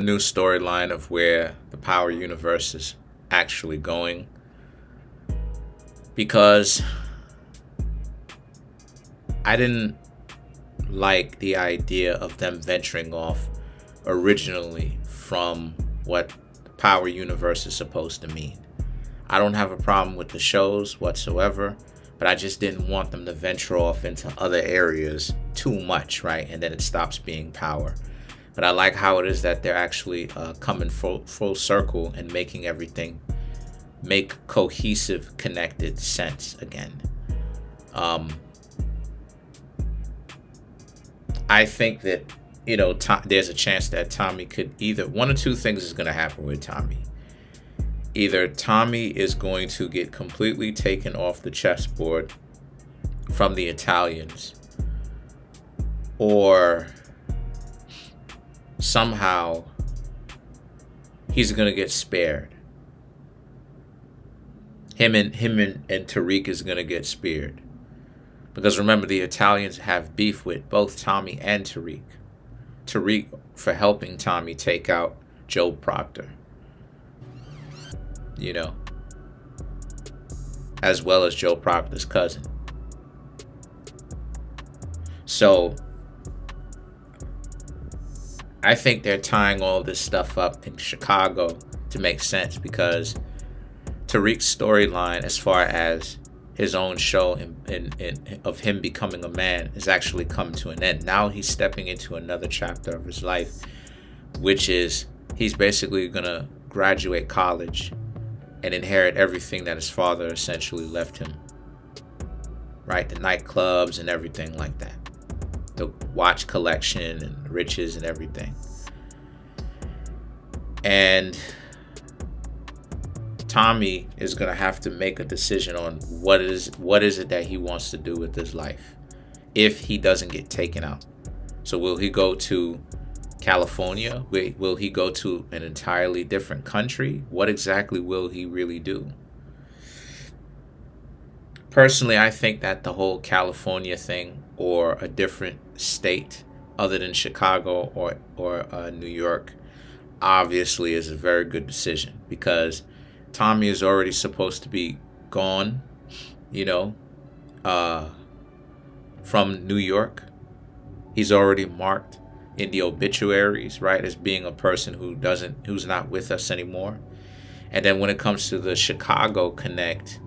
New storyline of where the power universe is actually going, because I didn't like the idea of them venturing off originally from what the power universe is supposed to mean. I don't have a problem with the shows whatsoever, but I just didn't want them to venture off into other areas too much, right? And then it stops being power. But I like how it is that they're actually coming full circle and making everything make cohesive, connected sense again. I think that, there's a chance that Tommy could either, one or two things is going to happen with Tommy. Either Tommy is going to get completely taken off the chessboard from the Italians, or somehow he's going to get spared. Him and Tariq is going to get spared. Because remember, the Italians have beef with both Tommy and Tariq. Tariq for helping Tommy take out Joe Proctor. As well as Joe Proctor's cousin. So I think they're tying all this stuff up in Chicago to make sense, because Tariq's storyline, as far as his own show of him becoming a man, is actually come to an end. Now he's stepping into another chapter of his life, which is he's basically going to graduate college and inherit everything that his father essentially left him. Right? The nightclubs and everything like that. The watch collection and riches and everything. And Tommy is going to have to make a decision on what is it that he wants to do with his life if he doesn't get taken out. So will he go to California? Will he go to an entirely different country? What exactly will he really do? Personally, I think that the whole California thing, or a different state other than Chicago or New York, obviously is a very good decision, because Tommy is already supposed to be gone, from New York. He's already marked in the obituaries, right, as being a person who's not with us anymore. And then when it comes to the Chicago connect,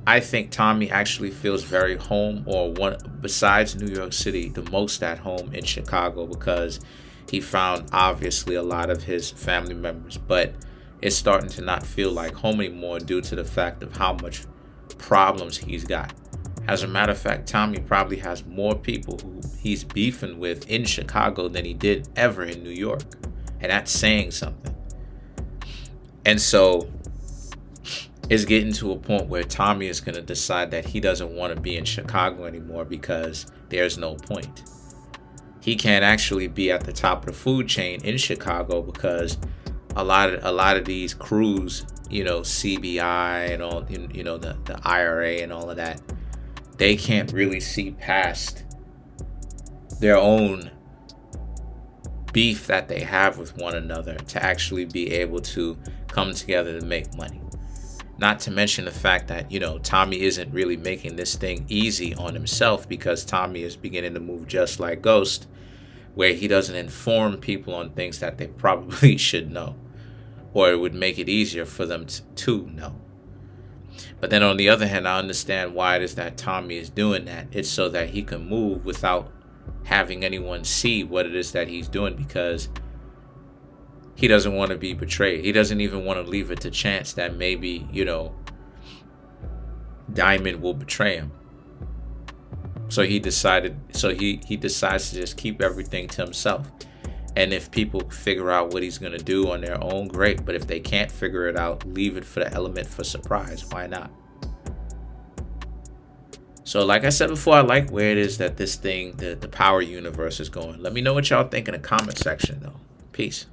I think Tommy actually feels very home, or besides New York City, the most at home in Chicago, because he found obviously a lot of his family members, but it's starting to not feel like home anymore due to the fact of how much problems he's got. As a matter of fact, Tommy probably has more people who he's beefing with in Chicago than he did ever in New York. And that's saying something. And so it's getting to a point where Tommy is going to decide that he doesn't want to be in Chicago anymore, because there's no point. He can't actually be at the top of the food chain in Chicago, because a lot of these crews, CBI and all, the IRA and all of that, they can't really see past their own beef that they have with one another to actually be able to come together to make money. Not to mention the fact that, Tommy isn't really making this thing easy on himself, because Tommy is beginning to move just like Ghost, where he doesn't inform people on things that they probably should know, or it would make it easier for them to know. But then on the other hand, I understand why it is that Tommy is doing that. It's so that he can move without having anyone see what it is that he's doing, because he doesn't want to be betrayed. He doesn't even want to leave it to chance that maybe, Diamond will betray him. So he decides to just keep everything to himself. And if people figure out what he's going to do on their own, great. But if they can't figure it out, leave it for the element for surprise. Why not? So like I said before, I like where it is that this thing, the power universe is going. Let me know what y'all think in the comment section, though. Peace.